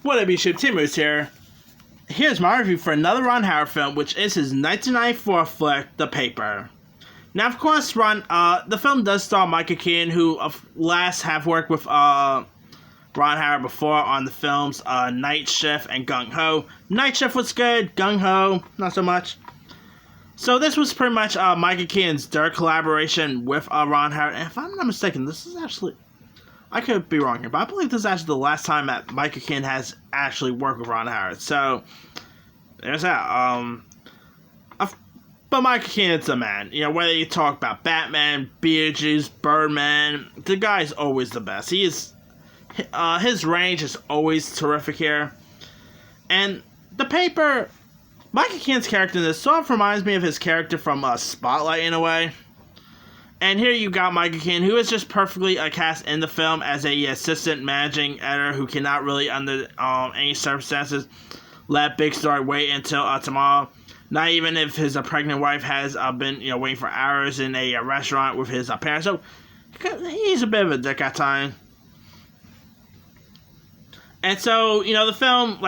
What up, YouTube? Timus here. Here's my review for another Ron Howard film, which is his 1994 flick, The Paper. Now, of course, the film does star Michael Keaton, who last have worked with Ron Howard before on the films Night Shift and Gung Ho. Night Shift was good, Gung Ho, not so much. So this was pretty much Michael Keaton's third collaboration with Ron Howard. And if I'm not mistaken, this is actually... I could be wrong here, but I believe this is actually the last time that Michael Keaton has actually worked with Ron Howard. So, there's that. But Michael Keaton's a man. You know, whether you talk about Batman, Beetlejuice, Birdman, the guy's always the best. He is... his range is always terrific here. And The Paper... Michael Keaton's character in this sort of reminds me of his character from Spotlight in a way. And here you got Michael Keaton, who is just perfectly cast in the film as a assistant managing editor who cannot really, under any circumstances, let big story wait until tomorrow. Not even if his pregnant wife has been waiting for hours in a restaurant with his parents. So he's a bit of a dick at times. And so the film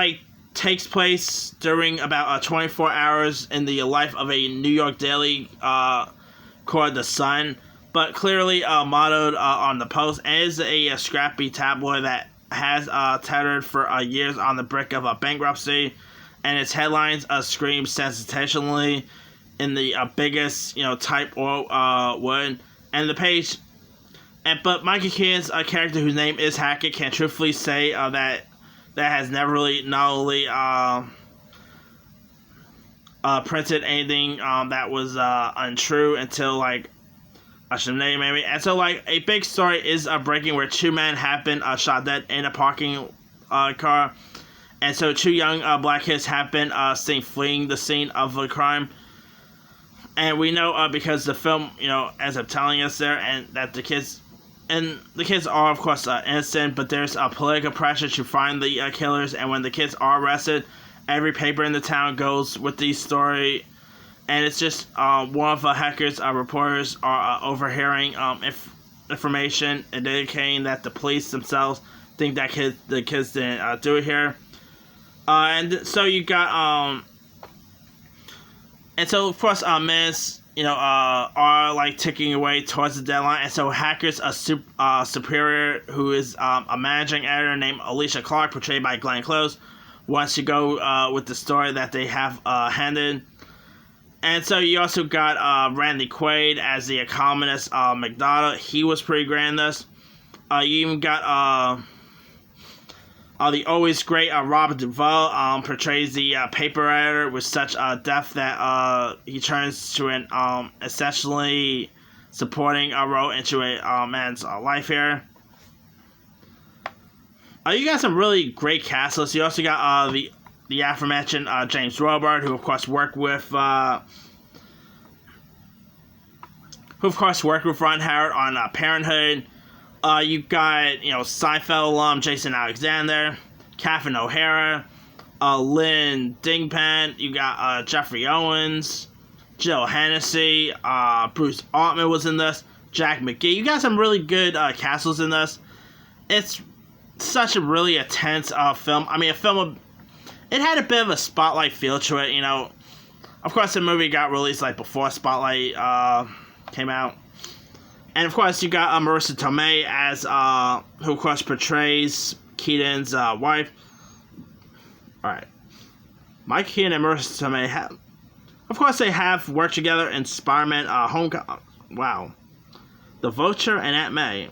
takes place during about 24 hours in the life of a New York daily called The Sun, but clearly mottoed on the Post, and is a scrappy tabloid that has tethered for years on the brink of bankruptcy, and its headlines scream sensationally in the biggest type or wood, and the page. But Michael Keaton's character, whose name is Hackett, can truthfully say that has never really not only printed anything that was untrue until I should name maybe. And so a big story is breaking where two men have been shot dead in a parking car, and so two young black kids have been seen fleeing the scene of the crime. And we know because the film ends up telling us there, and that the kids are of course innocent, but there's political pressure to find the killers, and when the kids are arrested, every paper in the town goes with the story, and it's just one of the hackers' reporters are overhearing information indicating that the police themselves think that the kids didn't do it here. And so you got and so of course minutes are ticking away towards the deadline, and so hackers superior, who is a managing editor named Alicia Clark, portrayed by Glenn Close, wants to go with the story that they have handed. And so you also got Randy Quaid as the columnist McDonald. He was pretty great in this. You even got the always great Robert Duvall portrays the paper editor with such depth that he turns to an essentially supporting role into a man's life here. You got some really great cast lists. You also got the aforementioned James Robert, who of course worked with Ron Howard on Parenthood. You got Seinfeld alum Jason Alexander, Catherine O'Hara, Lynn Dingpan. You got Jeffrey Owens, Jill Hennessy, Bruce Altman was in this, Jack McGee. You got some really good castles in this. It's such a really intense film. I mean, it had a bit of a Spotlight feel to it. Of course the movie got released before Spotlight came out. And of course, you got Marissa Tomei as who of course portrays Keaton's wife. All right, Mike Keaton and Marissa Tomei they have worked together in Spider-Man: Homecoming. Wow, The Vulture and Aunt May.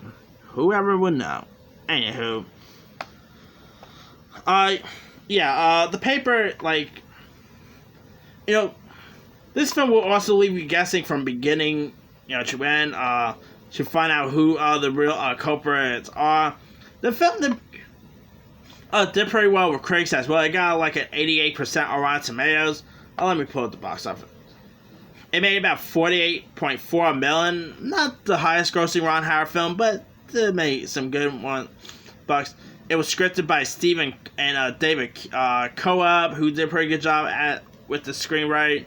Whoever would know. Anywho, The Paper, this film will also leave you guessing from beginning to end, to find out who the real culprits are. The film did pretty well with critics as well. It got an 88% on Rotten Tomatoes. Let me pull up the box office. It made about $48.4 million. Not the highest grossing Ron Howard film, but it made some good bucks. It was scripted by Stephen and David Coab, who did a pretty good job with the screenwriting.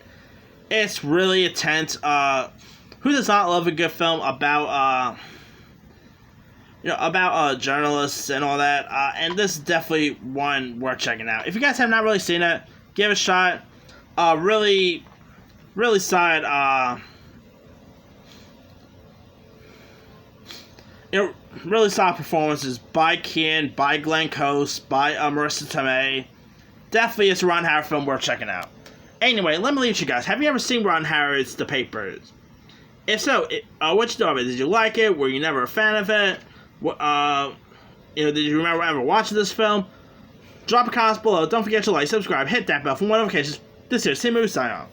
It's really intense. Who does not love a good film about about journalists and all that. And this is definitely one worth checking out. If you guys have not really seen it, give it a shot. Really, really solid. Really solid performances by Ken, by Glenn Close, by Marissa Tomei. Definitely, it's a Ron Howard film worth checking out. Anyway, let me leave you guys. Have you ever seen Ron Howard's The Papers? If so, what you thought of it? Did you like it? Were you never a fan of it? Did you remember ever watching this film? Drop a comment below. Don't forget to like, subscribe, hit that bell for more notifications. This is Tim Moose signing off.